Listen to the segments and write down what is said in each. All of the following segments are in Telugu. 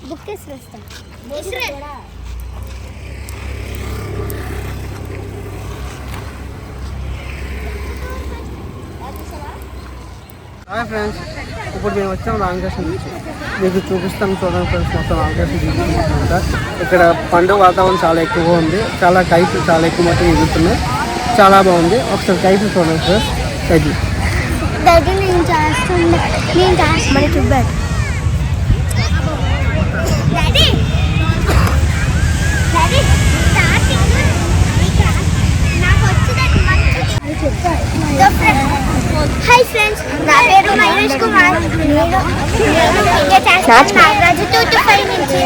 బుక్ వేస్తాం. హాయ్ ఫ్రెండ్స్, ఇప్పుడు మేము వచ్చాము రామకృష్ణ బీచ్. మీకు చూపిస్తాను చూడండి ఫ్రెండ్స్. మొత్తం రామకృష్ణ బీచ్ అనమాట. ఇక్కడ పండుగ వాతావరణం చాలా ఎక్కువగా ఉంది. చాలా కైట్లు చాలా ఎక్కువ మొత్తం ఎగురుతున్నాయి. చాలా బాగుంది. ఒకసారి కైట్లు చూడండి ఫ్రెండ్స్. కైట్లు మరి చూపాడు. హాయ్ ఫ్రెండ్స్, నా పేరు మహేష్ కుమార్. నాగరాజు 225 నుంచి.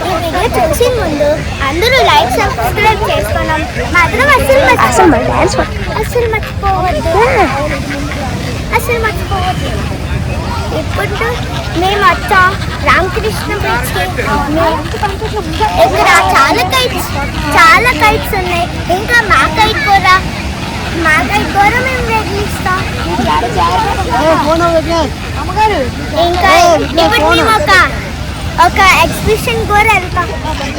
ఈ వీడియో చూసే ముందు అందరూ లైక్ సబ్స్క్రైబ్ చేసుకున్నాం మాత్రం అసలు మర్చిపోవద్దు. ఇప్పుడు మేము వచ్చాం రామకృష్ణ బీచ్కి. ఇక్కడ చాలా కైట్స్ ఉన్నాయి. ఇంకా మా కైట్ కూడా మేము ప్రయత్నిస్తాం. ఇంకా ఇప్పుడు మేము ఒక ఎగ్జిబిషన్ కూడా వెళ్తాం.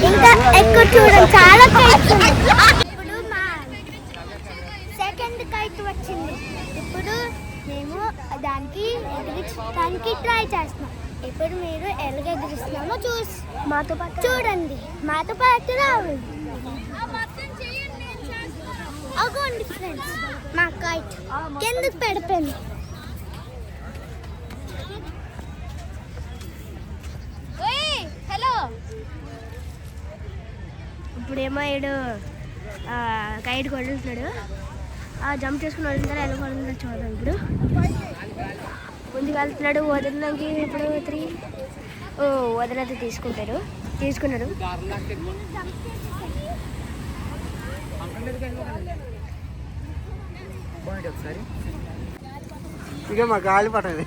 ఇంకా ఎక్కువ చూడండి, చాలా కైట్స్ ఉన్నాయి. ఇప్పుడు మా సెకండ్ కైట్ వచ్చింది. ఇప్పుడు మేము దానికి ట్రై చేస్తున్నాం. ఇప్పుడు మీరు ఎలాగ ఎగిరిస్తున్నామో మాతో పాటు చూడండి, మాతో పాటు రావాలి. అగోండి ఫ్రెండ్స్, మా కైట్ కిందకి పడిపోయింది. హలో, ఇప్పుడేమో ఏడు కైట్ కొడుతున్నాడు. జంప్ చేసుకుని వదులుతాడు. ఎలా కొడుతున్నాడు చూద్దాం. ఇప్పుడు ముందుకు వెళ్తున్నాడు. వదలడానికి ఇప్పుడు 3 వదలైతే తీసుకున్నారు. ఇక మా గాలి పట్టది.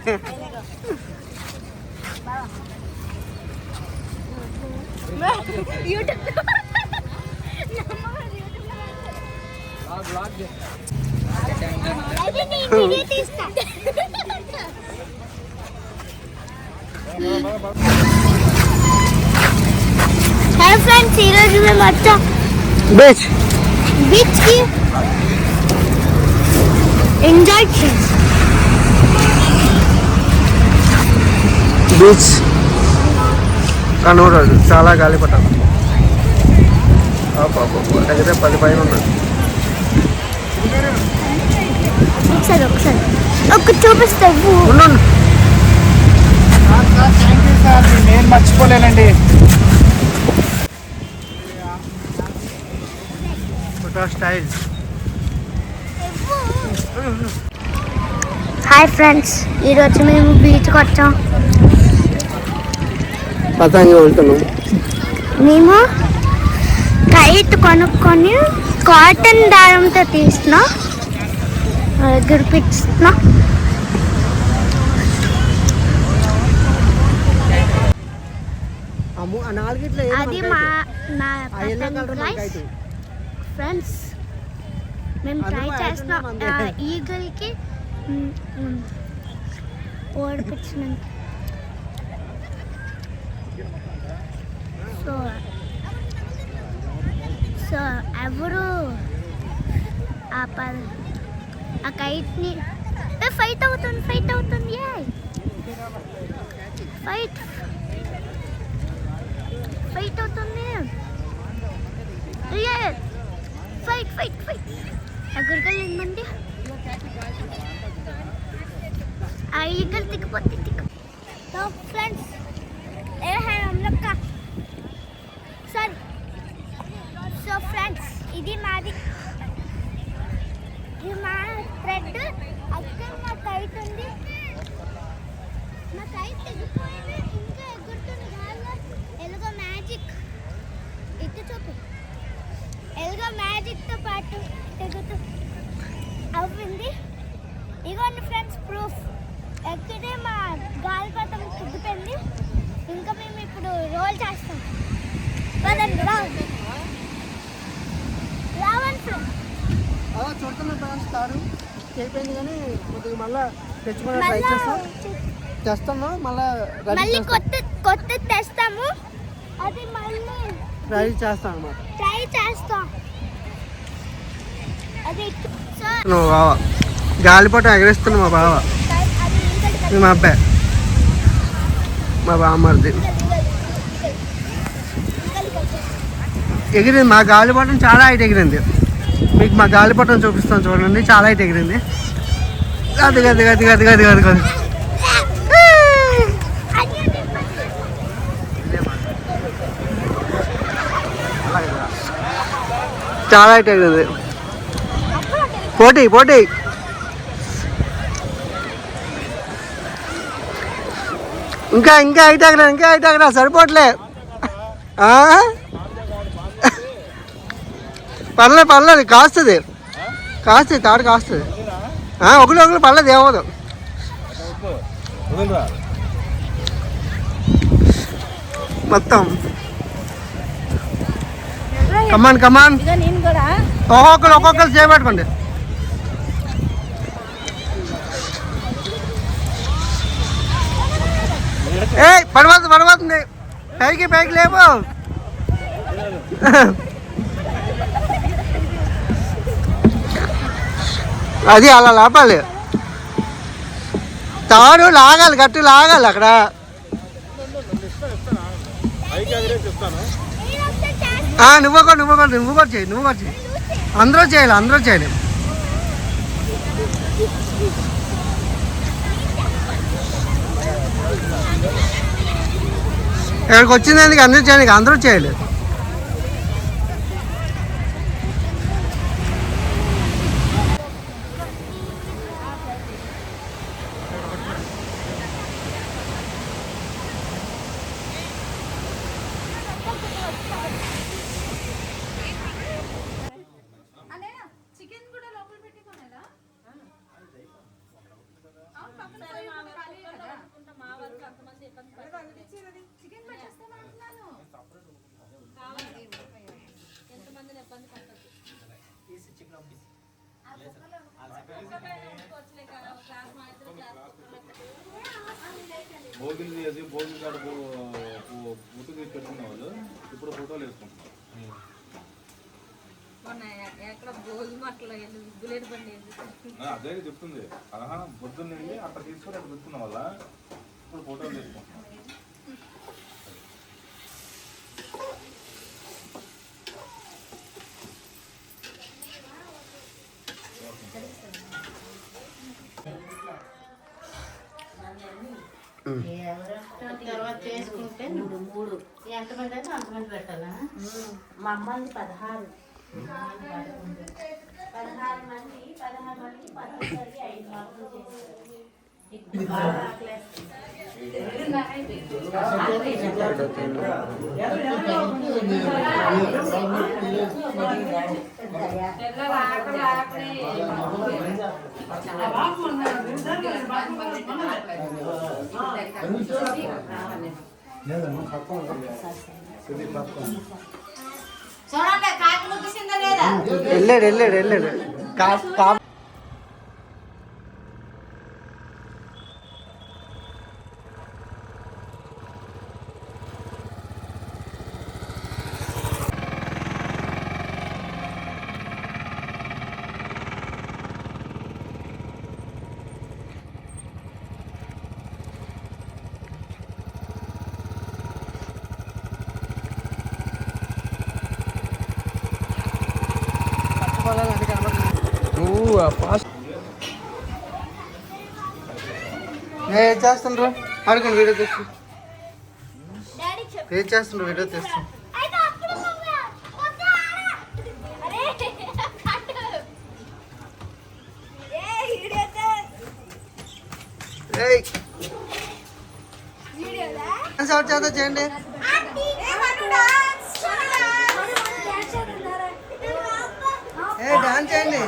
హాయ్ ఫ్రెండ్స్, ఈరోజు మేము వచ్చాం బీచ్కి. ఎంజాయ్ చేసి బీచ్ కనూరాడు. చాలా గాలి పట్టాలి. దగ్గర 10 పైన ఉన్నాడు. ఒకసారి చూపిస్తావు. నేను మర్చిపోలేనండి. Photo style. హాయ్ ఫ్రెండ్స్, ఈరోజు మేము బీచ్కి వచ్చాం. పతంగి వెళ్తున్నాం. మేము కైట్ కొనుక్కొని కాటన్ దారంతో తీస్తున్నా, గురిపిస్తున్నా. అది నా ఫ్రెండ్స్. మేము ట్రై చేస్తున్నాం ఈగల్కి ఓడిపించడానికి. సో ఎవరు ఆ కైట్ని ఫైట్ అవుతుంది. ఫైట్ అవుతుంది. ఎగురికల్ ఏమండి, ఆ ఈగలు తిక్కిపోతే तो फ्रेंड्स ये है हम लोग का सर. సో ఫ్రెండ్స్, ఇది మాది మా థ్రెడ్. అక్కడ నా కైట్ ఉంది. నా కైట్ తెగిపోయింది. ఇంకా ఎగురుతుంది గాల్లో. ఎలుగో మ్యాజిక్ ఇటు చూపి. ఎలుగో మ్యాజిక్తో పాటు తెగుతూ అవ్వింది. ఇగోండి ఫ్రెండ్స్ ప్రూఫ్. ఎక్కడే మా గాలిపటం తిగ్గిపోయింది. ఇంకా మేము ఇప్పుడు రోల్ చేస్తాం. పదండి రావండి చూడుతున్న ఫ్రెండ్స్. తాడు అయిపోయింది కానీ కొద్దిగా మళ్ళీ తెచ్చుకునే ట్రై చేస్తాం. తెస్తాను మళ్ళీ మళ్ళీ కొత్త తెస్తాము, అది మళ్ళీ ఫ్రై చేస్తాం అన్నమాట. ట్రై చేస్తాం. అది నువ్వు బావ గాలిపటం ఎగరేస్తున్నావు మా బావ, మా అబ్బాయి, మా బామ్మర్ది ఎగిరింది. మా గాలిపటం చాలా హైట్ ఎగిరింది. మీకు మా గాలిపటం చూపిస్తాను చూడండి, చాలా హైట్ ఎగిరింది. గది గది గది గది గది గది గది చాలా హైట్ ఎగిరింది. పోటీ పోటీ ఇంకా ఇంకా హైట్ ఎగరా సరిపోట్లే. పర్లేదు కాస్తుంది తాడు కాస్తుంది. ఒకరు పర్లేదు ఏమవుదు. మొత్తం కమాన్ ఒక్కొక్కరు చేయబట్టుకోండి. పడిపోతుంది పైకి లేవు. అది అలా లాపాలి, తాడు లాగాలి, గట్టి లాగాలి అక్కడ. నువ్వు కూడా చేయి. అందరూ చేయాలి. ఇక్కడికి వచ్చింది అందరూ చేయాలి. భోగిని చేసి భోగి కాడ ఫోటో తీసి పెట్టుకున్న వాళ్ళు ఇప్పుడు ఫోటోలు వేసుకుంటున్నారు. అదే చెప్తుంది పొద్దున్న వెళ్ళి అక్కడ తీసుకొని అక్కడ పెట్టుకున్న వల్ల ఇప్పుడు ఫోటోలు తీసుకుంటున్నారు. తర్వాత చేసుకుంటే మూడు ఎంతమంది అయితే అంతమంది పెట్టాలా. మా అమ్మాయిది 16 మందికి 5 మార్కులు చేసి బాగా చూడండి కాకి ముగిసిందా లేదా. వెళ్ళాడు చేస్తుండ్రు ఆడుకోండి. వీడియో తీస్తు ఏం చేస్తుండ్రు? వీడియో తీస్తు అవుట్ చేద్దా చేయండి. డాన్స్ చేయండి.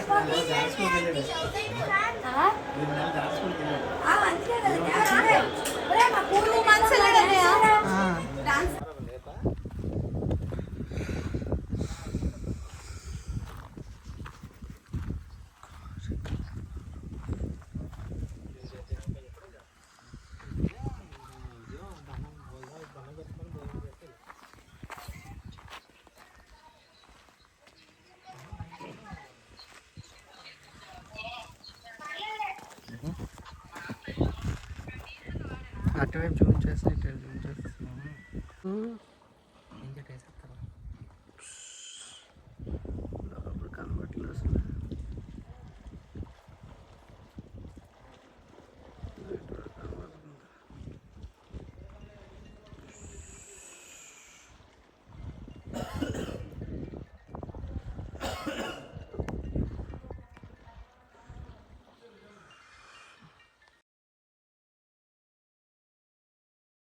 అటువైపు జూమ్ చేసి ఇటు జూమ్ చేస్తున్నాము.